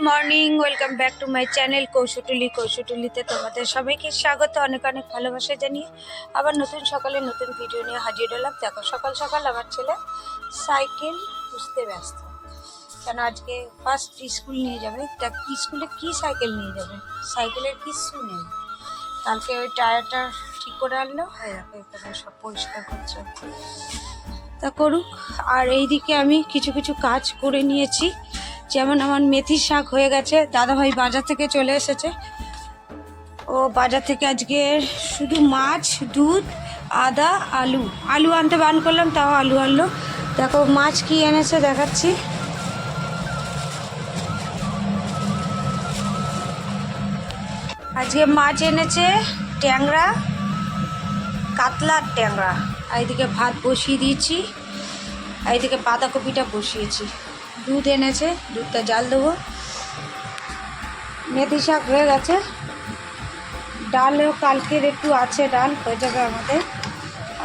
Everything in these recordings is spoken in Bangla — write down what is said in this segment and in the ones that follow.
Morning, welcome back to my channel কৌশটুলিতে তোমাদের সবাইকে স্বাগত, অনেক অনেক ভালোবাসা জানিয়ে আবার নতুন সকালে নতুন ভিডিও নিয়ে হাজির হলাম। দেখো সকাল সকাল আমার ছেলে সাইকেল খুঁজতে ব্যস্ত, কেন আজকে ফার্স্ট স্কুল নিয়ে যাবে। দেখ স্কুলে কি সাইকেল নিয়ে যাবে, সাইকেলের কিচ্ছু নেই। কালকে ওই টায়ারটা ঠিক করে আনলো, এখানে সব পরিষ্কার করছে, তা করুক। আর এইদিকে আমি কিছু কিছু কাজ করে নিয়েছি, যেমন আমার মেথি শাক হয়ে গেছে। দাদাভাই বাজার থেকে চলে এসেছে, ও বাজার থেকে আজকে শুধু মাছ, দুধ, আদা, আলু আনতে বান করলাম, তাও আলু আনলো। দেখো মাছ কি এনেছে দেখাচ্ছি। আজকে মাছ এনেছে ট্যাংরা, কাতলার ট্যাংরা। এইদিকে ভাত বসিয়ে দিয়েছি, এইদিকে বাঁধাকপিটা বসিয়েছি। দুধ এনেছে, দুধটা জাল দেবো। মেথি শাক হয়ে গেছে, ডালও কালকের একটু আছে, ডাল হয়ে যাবে আমাদের।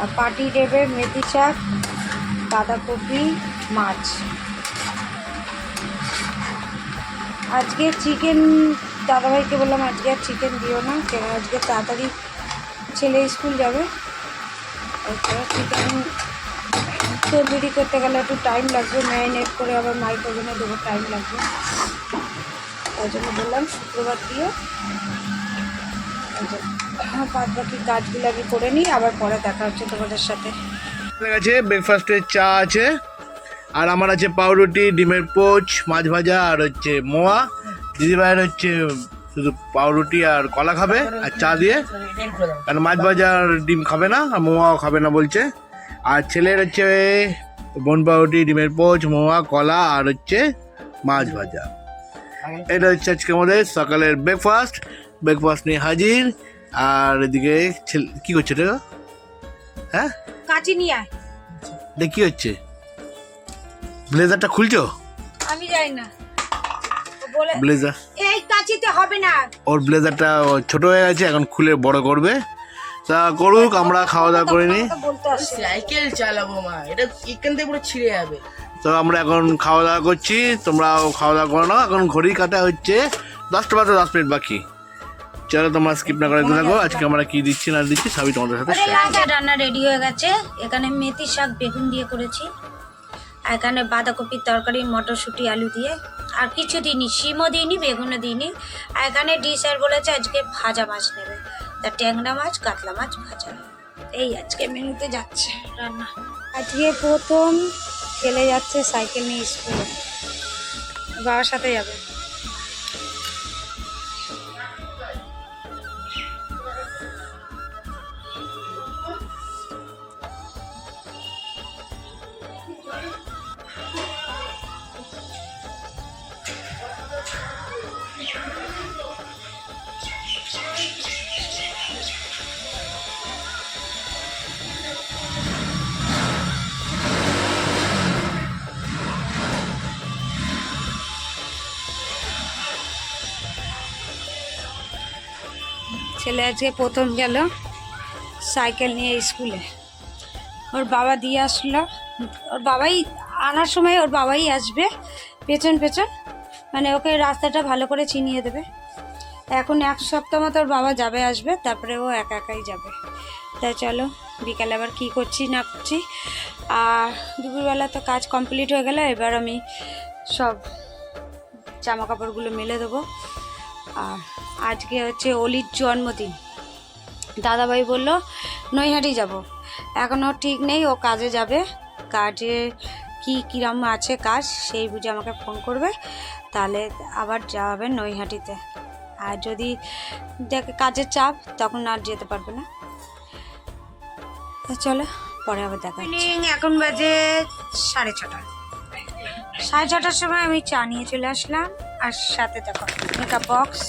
আর পাটি দেবে মেথি শাক, বাঁধাকপি, মাছ। আজকে চিকেন, দাদাভাইকে বললাম আজকে আর চিকেন দিও না, কেন আজকে তাড়াতাড়ি ছেলে স্কুল যাবে। চিকেন তন্দুরি করতে গেলে একটু টাইম লাগবে, ম্যারিনেট করে আবার মাইক্রোওভেনে দেবো, টাইম লাগবে। তাই জন্য বললাম শুক্রবার দিয়ে বাদ বাকি কাজগুলো আমি করে নিই, আবার পরে দেখা হচ্ছে তোমাদের সাথে। আছে ব্রেকফাস্টে চা আছে, আর আমার আছে পাউরুটি, ডিমের পোচ, মাছ ভাজা, আর হচ্ছে মোয়া। দিদিভাইয়ের হচ্ছে শুধু পাউরুটি আর কলা খাবে আর চা দিয়ে, কারণ মাছ ভাজা আর ডিম খাবে না, আর মোয়াও খাবে না বলছে। আর ছেলের হচ্ছে বন পাউরুটি, ডিমের পোচ, মোয়া, কলা আর হচ্ছে মাছ ভাজা। এটা হচ্ছে আজকে আমাদের সকালের ব্রেকফাস্ট নিয়ে হাজির। আর এদিকে কি করছে এটা? হ্যাঁ কাঁচি নিয়ে আয়। দেখ কি হচ্ছে, ব্লেজারটা খুলছো? আমি যাই না, বলে ব্লেজার এই কাঁচিতে হবে না, ওর ব্লেজারটা ছোট হয়ে গেছে, এখন খুলে বড় করবে। তা করুক, আমরা খাওয়া দাওয়া করে নিই। বলতে আসছে সাইকেল চালাবো মা, এটা এখান থেকে পুরো ছিঁড়ে যাবে। তো আমরা এখন খাওয়া দাওয়া করছি, তোমরাও খাওয়া দাওয়া করো না। এখন ঘড়ি কাটা হচ্ছে 10টা বাজতে 10 মিনিট বাকি। চলো তোমরা স্কিপ না করে দেখো আজকে আমরা কি দিচ্ছি না দিচ্ছি সবই তোমাদের সাথে শেয়ার। রান্না রেডি হয়ে গেছে। এখানে মেথি শাক বেগুন দিয়ে করেছি, এখানে বাঁধাকপির তরকারি, মটরশুঁটি, আলু দিয়ে। আর কিছু দিইনি, শিমও দিইনি, বেগুনও দিইনি। আর এখানে ডিসার বলেছে আজকে ভাজা মাছ নেবে, তা ট্যাংরা মাছ, কাতলা মাছ ভাজা। এই আজকে মেনুতে যাচ্ছে রান্না। আজকে প্রথম ছেলে যাচ্ছে সাইকেল নিয়ে স্কুলে, বাবার সাথে যাবে। ছেলে আজকে প্রথম গেল সাইকেল নিয়ে স্কুলে, ওর বাবা দিয়ে আসলো। ওর বাবাই আনার সময়, ওর বাবাই আসবে পেছন পেছন, মানে ওকে রাস্তাটা ভালো করে চিনিয়ে দেবে। এখন 1 সপ্তাহ মতো ওর বাবা যাবে আসবে, তারপরে ও একা একাই যাবে। তাই চলো বিকালে আবার কী করছি না করছি। আর দুপুরবেলা তো কাজ কমপ্লিট হয়ে গেল, এবার আমি সব জামা কাপড়গুলো মেলে দেবো। আর আজকে হচ্ছে অলির জন্মদিন, দাদাভাই বলল নৈহাটি যাব, এখনও ঠিক নেই, ও কাজে যাবে। কাজে কীরকম আছে কাজ সেই বুঝে আমাকে ফোন করবে, তাহলে আবার যাবে নৈহাটিতে। আর যদি দেখে কাজের চাপ, তখন আর যেতে পারবে না। চলো পরে আবার দেখা। এখন বাজে 6:30, 6:30টার সময় আমি চা নিয়ে চলে আসলাম। আর সাথে দেখো মেকআপ বক্স,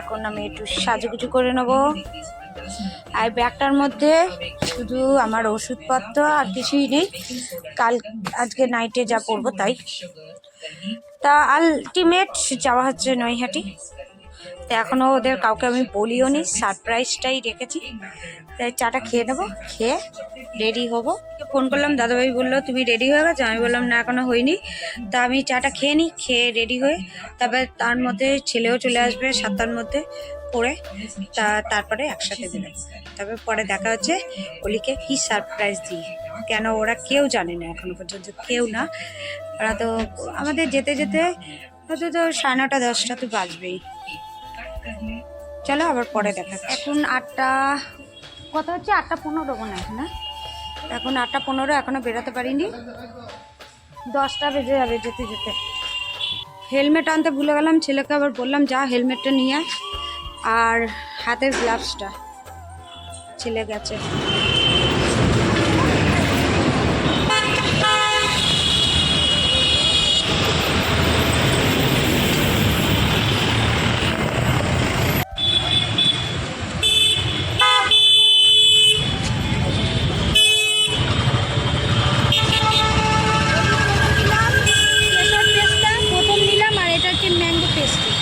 এখন আমি একটু সাজুগুজু করে নেবো। আর ব্যাগটার মধ্যে শুধু আমার ওষুধপত্র, আর কিছুই নেই, আজকে নাইটে যা পরবো তাই। তা আলটিমেট যাওয়া হচ্ছে নৈহাটি। তো এখনও ওদের কাউকে আমি বলিও নি, সারপ্রাইজটাই রেখেছি। তাই চাটা খেয়ে নেবো, খেয়ে রেডি হবো। ফোন করলাম, দাদাভাই বললো তুমি রেডি হয়ে গেছো? আমি বললাম না এখনও হইনি। তা আমি চাটা খেয়ে নিই, খেয়ে রেডি হয়ে তারপরে তার মধ্যে ছেলেও চলে আসবে 7টার মধ্যে পড়ে, তারপরে একসাথে বেরোবো। তারপরে পরে দেখা হচ্ছে অলিকে কী সারপ্রাইজ দিই, কেন ওরা কেউ জানে না এখনো পর্যন্ত, কেউ না। ওরা তো আমাদের যেতে যেতে হয়তো তো 9:30 10টা তো বাজবেই। চলো আবার পরে দেখা যাচ্ছে। এখন 8টা কত হচ্ছে, 8:15 মনে হয় না? এখন 8:15, এখনও বেরোতে পারিনি, 10টা বেজে যাবে যেতে যেতে। হেলমেট আনতে ভুলে গেলাম, ছেলেকে আবার বললাম যা হেলমেটটা নিয়ে আয়, আর হাতের গ্লাভসটা। ছেলে গেছে। প্রথম নিলাম, আর এটা হচ্ছে ম্যাঙ্গো পেস্ট্রি।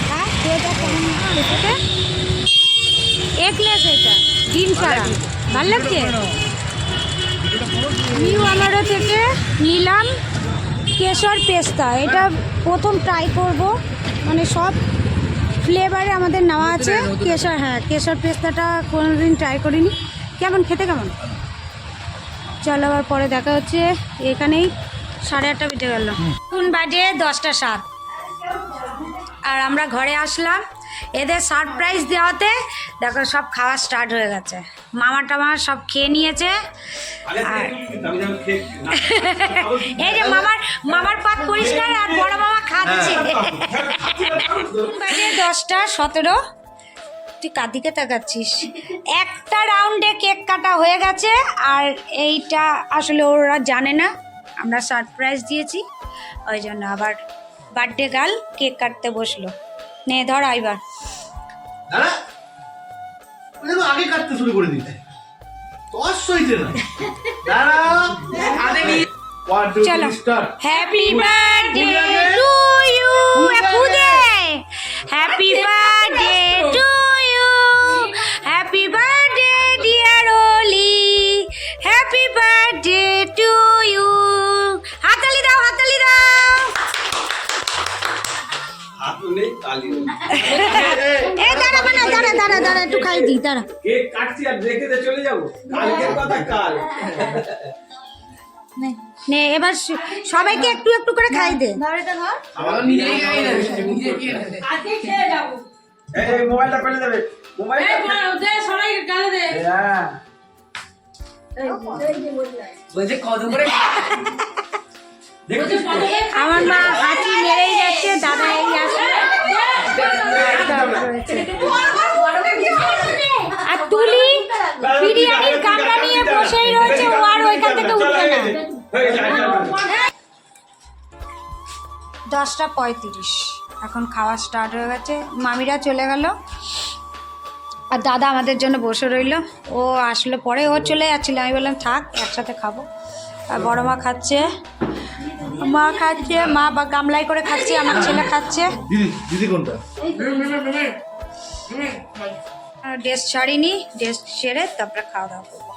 হ্যাঁ, এটা কেমন এটা? এগলেস, এটা ডিম ছাড়া, ভালো লাগছে। নিউ আমারও থেকে নিলাম কেশর পেস্তা, এটা প্রথম ট্রাই করব, মানে সব ফ্লেভারে আমাদের নেওয়া আছে কেশর। হ্যাঁ, কেশর পেস্তাটা কোনোদিন ট্রাই করিনি, কেমন খেতে কেমন? চলো আবার পরে দেখা হচ্ছে। এখানেই 8:30 বেজে গেল, কোন বাজে 10:07, আর আমরা ঘরে আসলাম। এদের সারপ্রাইজ দেওয়াতে দেখো সব খাওয়া স্টার্ট হয়ে গেছে, মামা টামা সব খেয়ে নিয়েছে। আর এই যে মামার পাত পরিষ্কার, আর বড় মামা খাচ্ছে। বাজে 10:17, তুই কার দিকে তাকাচ্ছিস? একটা রাউন্ডে কেক কাটা হয়ে গেছে, আর এইটা আসলে ওরা জানে না আমরা সারপ্রাইজ দিয়েছি, ওই জন্য আবার বার্থডে গার্ল কেক কাটতে বসলো। নে ধর আইবার। দাঁড়া, আগে কাটতে শুরু করে দিতে দশ হইতে না। দাঁড়া, চলো, হ্যাপি বার্থডে টু ইউ, খুদে happy birthday to you, happy birthday dear ওলি, হ্যাপি বার্থডে টু ইউ। হাততালি দাও, হাততালি দাও। এ দাঁড়া, মানে দাঁড়া একটু খাই দিই, দাঁড়া। কেক কাটছি আর রেখে দিয়ে চলে যাবো, কালকের কথা কাল। নে এবার সবাইকে একটু একটু করে খাই দে। এই মোবাইলটা ফেলে দেবে, মোবাইলটা সবাই গালে দে। হ্যাঁ বলছে কত করে আমার মা হাঁচি মেরেই যাচ্ছে, দাদা এই আসে। আর তুলি বিরিয়ানির কামড়া নিয়ে বসেই রয়েছে, ও আর ওইখান থেকে উঠবে না। 10:35, এখন খাওয়া স্টার্ট হয়ে গেছে, মামিরা চলে গেল, আর দাদা আমাদের জন্য বসে রইলো। ও আসলো পরে, ও চলে যাচ্ছিলো, আমি বললাম থাক একসাথে খাবো। আর বড় মা খাচ্ছে, মা খাচ্ছে, মা বা গামলাই করে খাচ্ছে, আমার ছেলে খাচ্ছে। দিদি কোনটা? ড্রেস ছাড়িনি, ড্রেস ছেড়ে তারপরে খাওয়া দাওয়া করবো।